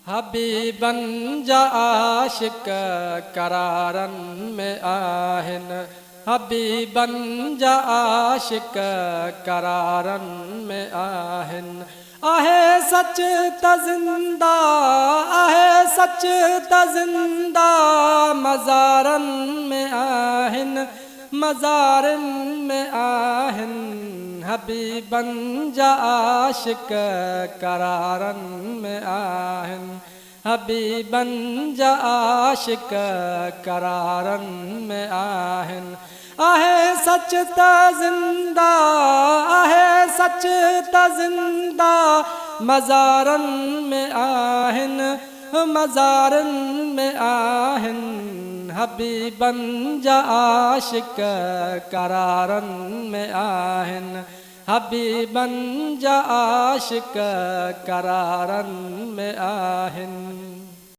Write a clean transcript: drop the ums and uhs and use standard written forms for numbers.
हबीबन जा आशिक करारन में आहिन। हबीबन जा आशिक करारन में आहिन। आहे सच त ज़िंदा, आहे सच त ज़िंदा मज़ारन में आहिन, मज़ारन में आहिन। हबीबन जा आशिक करारन में आहिन। हबीबन जा आशिक करारन में आहिन। आहे सच त ज़िंदा, आहे सच त ज़िंदा मज़ारन में आहिन, मज़ारन में आहिन। हबीबन जा आशिक करारन में आहिन। हबीबन जा आशिक करारन में आहिन।